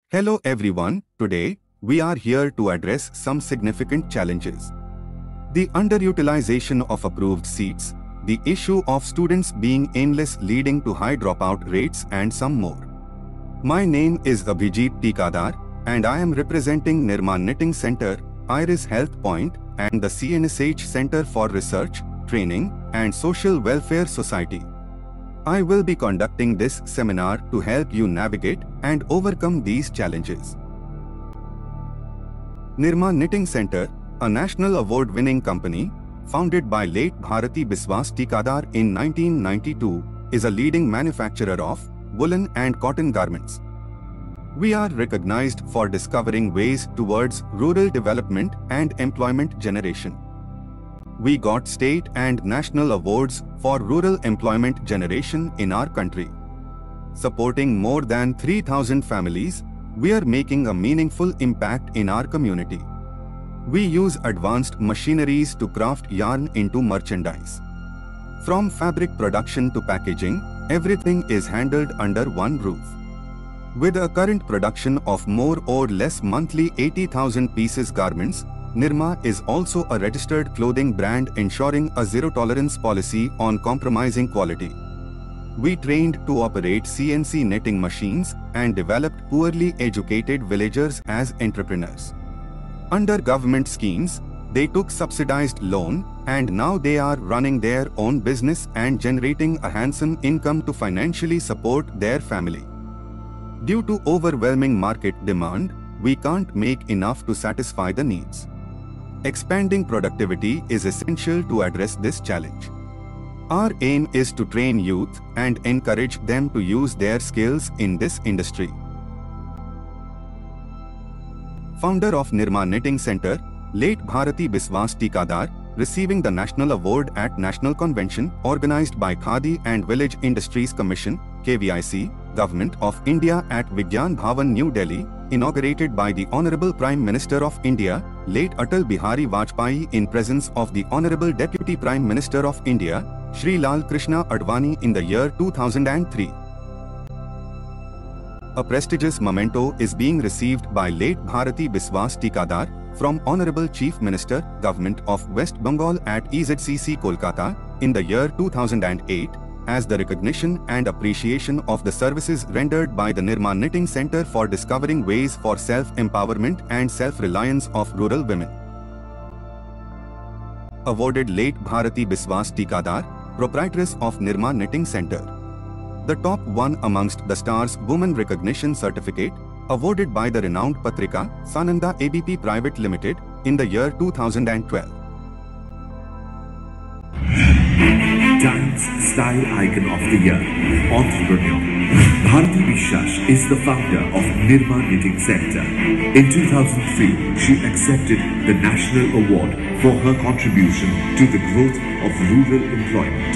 Hello everyone, today we are here to address some significant challenges. The underutilization of approved seats, the issue of students being aimless leading to high dropout rates and some more. My name is Abhijit Tikadar and I am representing Nirma Knitting Center, Iris Health Point and the CNSH Center for Research, Training and Social Welfare Society. I will be conducting this seminar to help you navigate and overcome these challenges. Nirma Knitting Center, a national award-winning company, founded by late Bharati Biswas Tikadar in 1992, is a leading manufacturer of woolen and cotton garments. We are recognized for discovering ways towards rural development and employment generation. We got state and national awards for rural employment generation in our country. Supporting more than 3,000 families, we are making a meaningful impact in our community. We use advanced machineries to craft yarn into merchandise. From fabric production to packaging, everything is handled under one roof. With a current production of more or less monthly 80,000 pieces garments, Nirma is also a registered clothing brand ensuring a zero-tolerance policy on compromising quality. We trained to operate CNC knitting machines and developed poorly educated villagers as entrepreneurs. Under government schemes, they took subsidized loan and now they are running their own business and generating a handsome income to financially support their family. Due to overwhelming market demand, we can't make enough to satisfy the needs. Expanding productivity is essential to address this challenge. Our aim is to train youth and encourage them to use their skills in this industry. Founder of Nirma Knitting Center, late Bharati Biswas Tikadar, receiving the National Award at National Convention organized by Khadi and Village Industries Commission, KVIC, Government of India at Vigyan Bhavan, New Delhi, inaugurated by the Honorable Prime Minister of India, late Atal Bihari Vajpayee in presence of the Honorable Deputy Prime Minister of India, Shri Lal Krishna Advani in the year 2003. A prestigious memento is being received by late Bharati Biswas Tikadar from Honorable Chief Minister, Government of West Bengal at EZCC Kolkata in the year 2008 as the recognition and appreciation of the services rendered by the Nirma Knitting Center for discovering ways for self-empowerment and self-reliance of rural women. Awarded late Bharati Biswas Tikadar, proprietress of Nirma Knitting Center. The top one amongst the stars Woman Recognition Certificate, awarded by the renowned Patrika, Sananda ABP Private Limited, in the year 2012. Times Style Icon of the Year, Entrepreneur. Bharati Biswas is the founder of Nirma Knitting Center. In 2003, she accepted the National Award for her contribution to the growth of rural employment.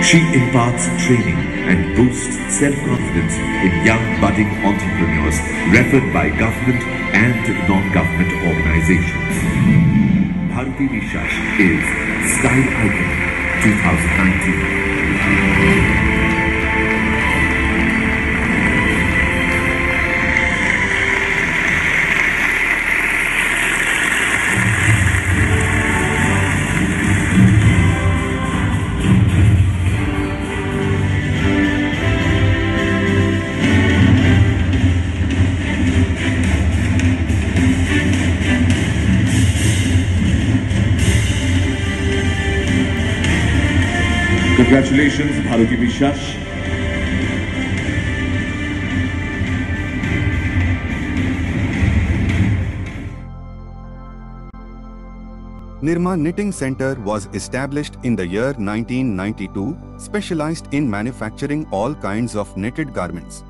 She imparts training and boosts self-confidence in young budding entrepreneurs referred by government and non-government organizations. Bharati Biswas is Style Icon 2019. Congratulations, Bharati Biswas. Nirma Knitting Center was established in the year 1992, specialized in manufacturing all kinds of knitted garments.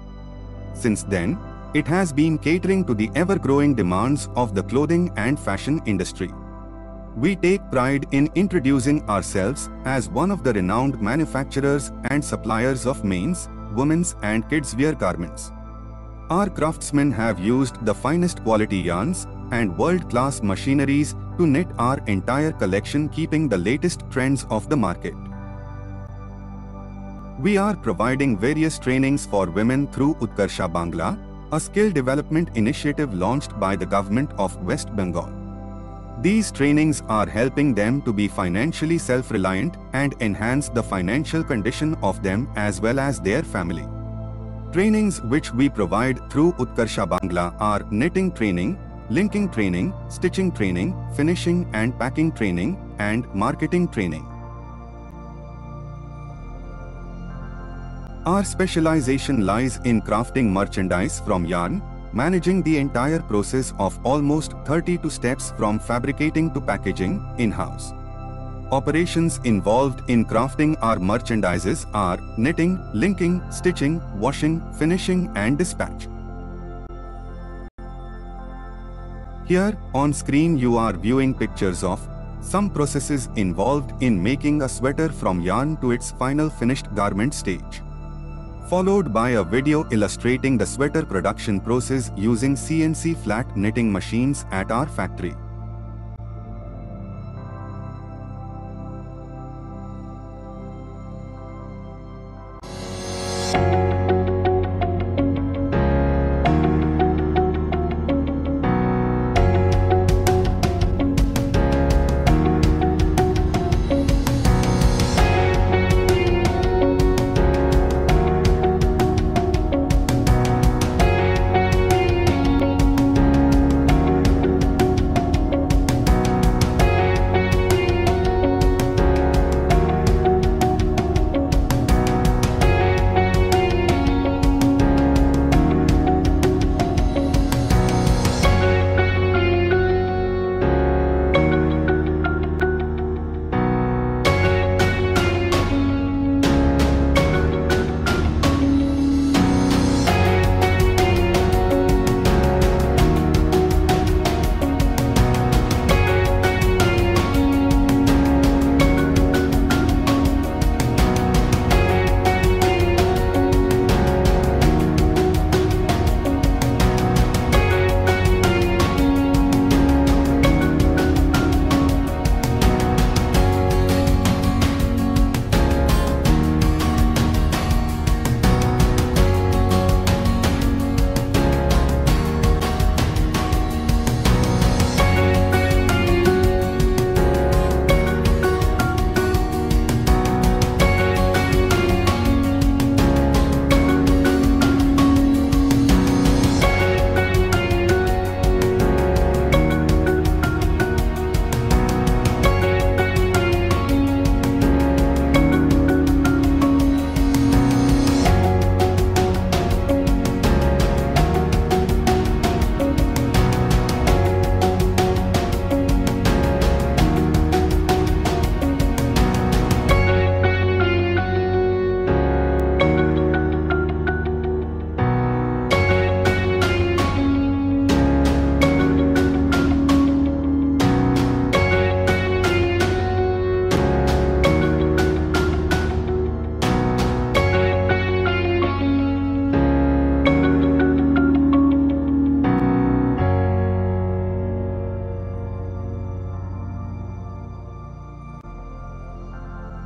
Since then, it has been catering to the ever-growing demands of the clothing and fashion industry. We take pride in introducing ourselves as one of the renowned manufacturers and suppliers of men's, women's and kids' wear garments. Our craftsmen have used the finest quality yarns and world-class machineries to knit our entire collection, keeping the latest trends of the market. We are providing various trainings for women through Utkarsha Bangla, a skill development initiative launched by the government of West Bengal. These trainings are helping them to be financially self-reliant and enhance the financial condition of them as well as their family. Trainings which we provide through Utkarsha Bangla are knitting training, linking training, stitching training, finishing and packing training, and marketing training. Our specialization lies in crafting merchandise from yarn, managing the entire process of almost 32 steps from fabricating to packaging in-house. Operations involved in crafting our merchandises are knitting, linking, stitching, washing, finishing and dispatch. Here on screen you are viewing pictures of some processes involved in making a sweater from yarn to its final finished garment stage, followed by a video illustrating the sweater production process using CNC flat knitting machines at our factory.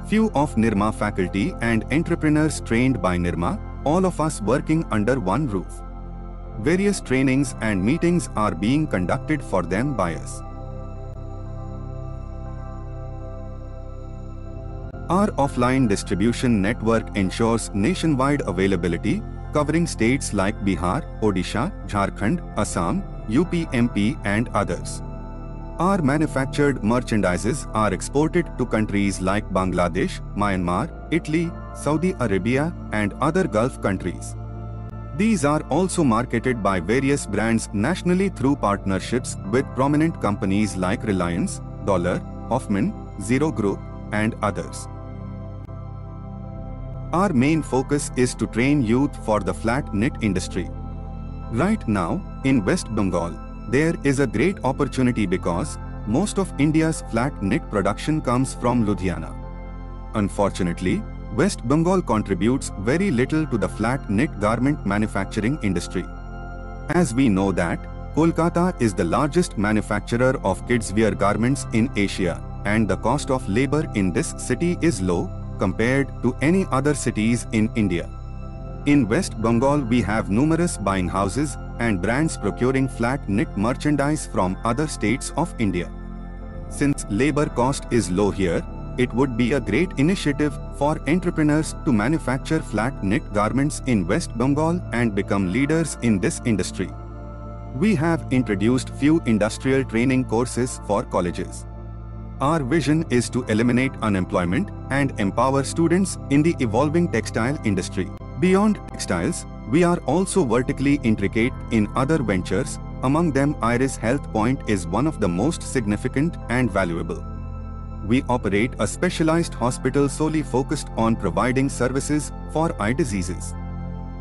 Few of Nirma faculty and entrepreneurs trained by Nirma, all of us working under one roof. Various trainings and meetings are being conducted for them by us. Our offline distribution network ensures nationwide availability, covering states like Bihar, Odisha, Jharkhand, Assam, UP, MP and others. Our manufactured merchandises are exported to countries like Bangladesh, Myanmar, Italy, Saudi Arabia and other Gulf countries. These are also marketed by various brands nationally through partnerships with prominent companies like Reliance, Dollar, Hoffman, Zero Group and others. Our main focus is to train youth for the flat knit industry. Right now, in West Bengal, there is a great opportunity because most of India's flat knit production comes from Ludhiana. Unfortunately, West Bengal contributes very little to the flat knit garment manufacturing industry. As we know that, Kolkata is the largest manufacturer of kids' wear garments in Asia, and the cost of labor in this city is low compared to any other cities in India. In West Bengal, we have numerous buying houses and brands procuring flat knit merchandise from other states of India. Since labor cost is low here, it would be a great initiative for entrepreneurs to manufacture flat knit garments in West Bengal and become leaders in this industry. We have introduced few industrial training courses for colleges. Our vision is to eliminate unemployment and empower students in the evolving textile industry. Beyond textiles, we are also vertically intricate in other ventures. Among them, Iris Health Point is one of the most significant and valuable. We operate a specialized hospital solely focused on providing services for eye diseases.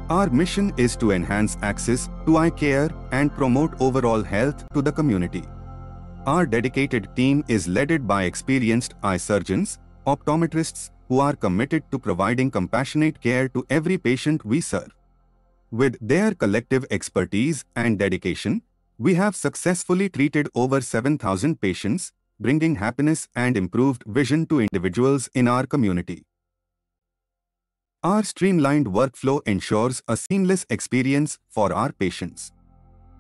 Our mission is to enhance access to eye care and promote overall health to the community. Our dedicated team is led by experienced eye surgeons, optometrists, who are committed to providing compassionate care to every patient we serve. With their collective expertise and dedication, we have successfully treated over 7,000 patients, bringing happiness and improved vision to individuals in our community. Our streamlined workflow ensures a seamless experience for our patients.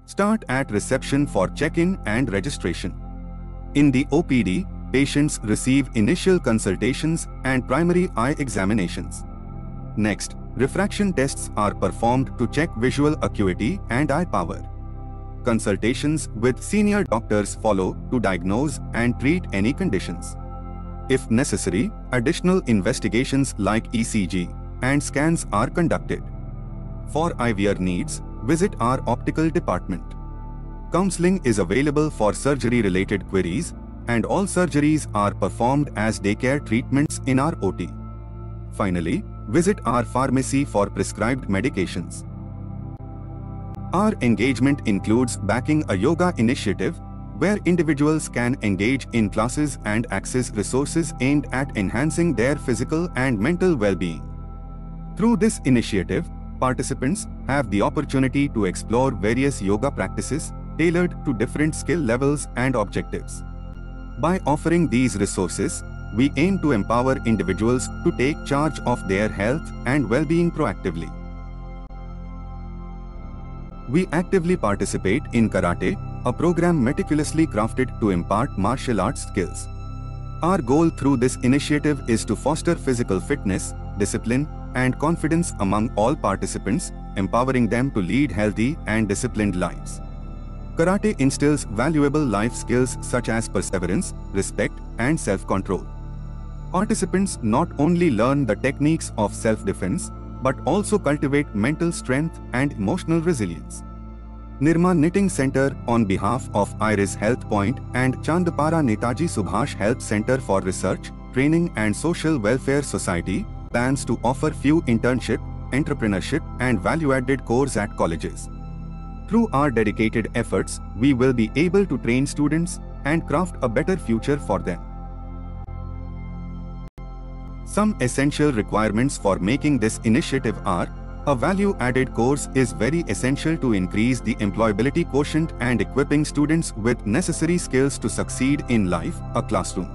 Start at reception for check-in and registration. In the OPD, patients receive initial consultations and primary eye examinations. Next, refraction tests are performed to check visual acuity and eye power. Consultations with senior doctors follow to diagnose and treat any conditions. If necessary, additional investigations like ECG and scans are conducted. For IVR needs, visit our optical department. Counseling is available for surgery-related queries, and all surgeries are performed as daycare treatments in our OT. Finally, visit our pharmacy for prescribed medications. Our engagement includes backing a yoga initiative where individuals can engage in classes and access resources aimed at enhancing their physical and mental well-being. Through this initiative, participants have the opportunity to explore various yoga practices tailored to different skill levels and objectives. By offering these resources, we aim to empower individuals to take charge of their health and well-being proactively. We actively participate in karate, a program meticulously crafted to impart martial arts skills. Our goal through this initiative is to foster physical fitness, discipline, and confidence among all participants, empowering them to lead healthy and disciplined lives. Karate instills valuable life skills such as perseverance, respect, and self-control. Participants not only learn the techniques of self-defense, but also cultivate mental strength and emotional resilience. Nirma Knitting Center, on behalf of Iris Health Point and Chandpara Netaji Subhash Health Center for Research, Training and Social Welfare Society, plans to offer few internship, entrepreneurship, and value-added courses at colleges. Through our dedicated efforts, we will be able to train students and craft a better future for them. Some essential requirements for making this initiative are: a value-added course is very essential to increase the employability quotient and equipping students with necessary skills to succeed in life, a classroom.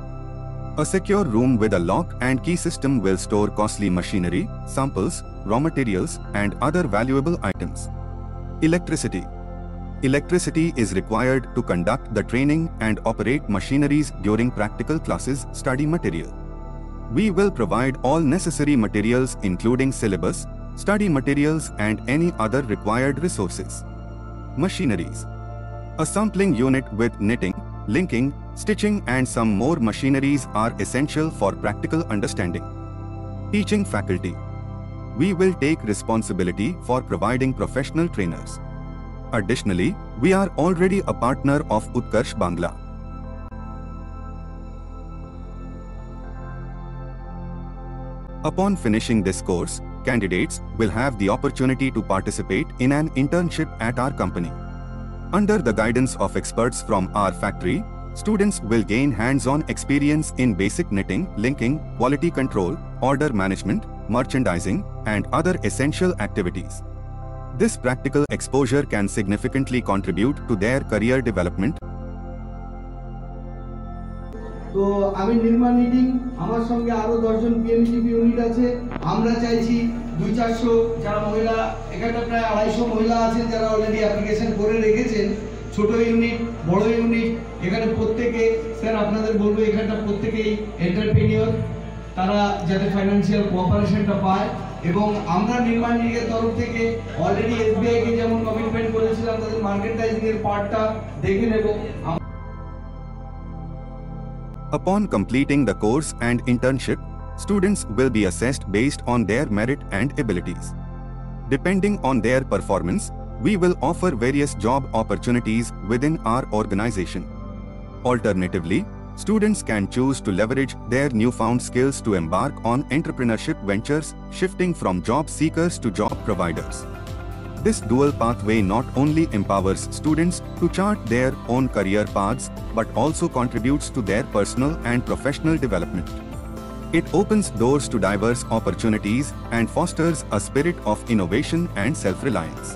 A secure room with a lock and key system will store costly machinery, samples, raw materials, and other valuable items. Electricity. Electricity is required to conduct the training and operate machineries during practical classes. Study material. We will provide all necessary materials including syllabus, study materials and any other required resources. Machineries. A sampling unit with knitting, linking, stitching and some more machineries are essential for practical understanding. Teaching faculty. We will take responsibility for providing professional trainers. Additionally, we are already a partner of Utkarsh Bangla. Upon finishing this course, candidates will have the opportunity to participate in an internship at our company. Under the guidance of experts from our factory, students will gain hands-on experience in basic knitting, linking, quality control, order management, merchandising, and other essential activities. This practical exposure can significantly contribute to their career development. তো আমি Nirma knitting আমার সঙ্গে আরো 10 জন পিএমটিপি unit আছে আমরা চাইছি 200-400 যারা মহিলা, এখানে প্রায় 250 মহিলা আছেন যারা অলরেডি অ্যাপ্লিকেশন করে রেখেছেন। ছোট ইউনিট, বড় ইউনিট, এখানে প্রত্যেকে স্যার আপনাদের বলবো এখানটা প্রত্যেকেই এন্টারপ্রেনিয়র, তারা যাতে ফাইন্যান্সিয়াল কোঅপারেশনটা পায়। এবং আমরা নির্মাণ লিগের তরফ থেকে অলরেডি এসবিআই কে যেমন কমিটমেন্ট করেছিলাম তাদের মার্কেটাইজিং এর পার্টটা দেখে নেব। Upon completing the course and internship, students will be assessed based on their merit and abilities. Depending on their performance, we will offer various job opportunities within our organization. Alternatively, students can choose to leverage their newfound skills to embark on entrepreneurship ventures, shifting from job seekers to job providers. This dual pathway not only empowers students to chart their own career paths, but also contributes to their personal and professional development. It opens doors to diverse opportunities and fosters a spirit of innovation and self-reliance.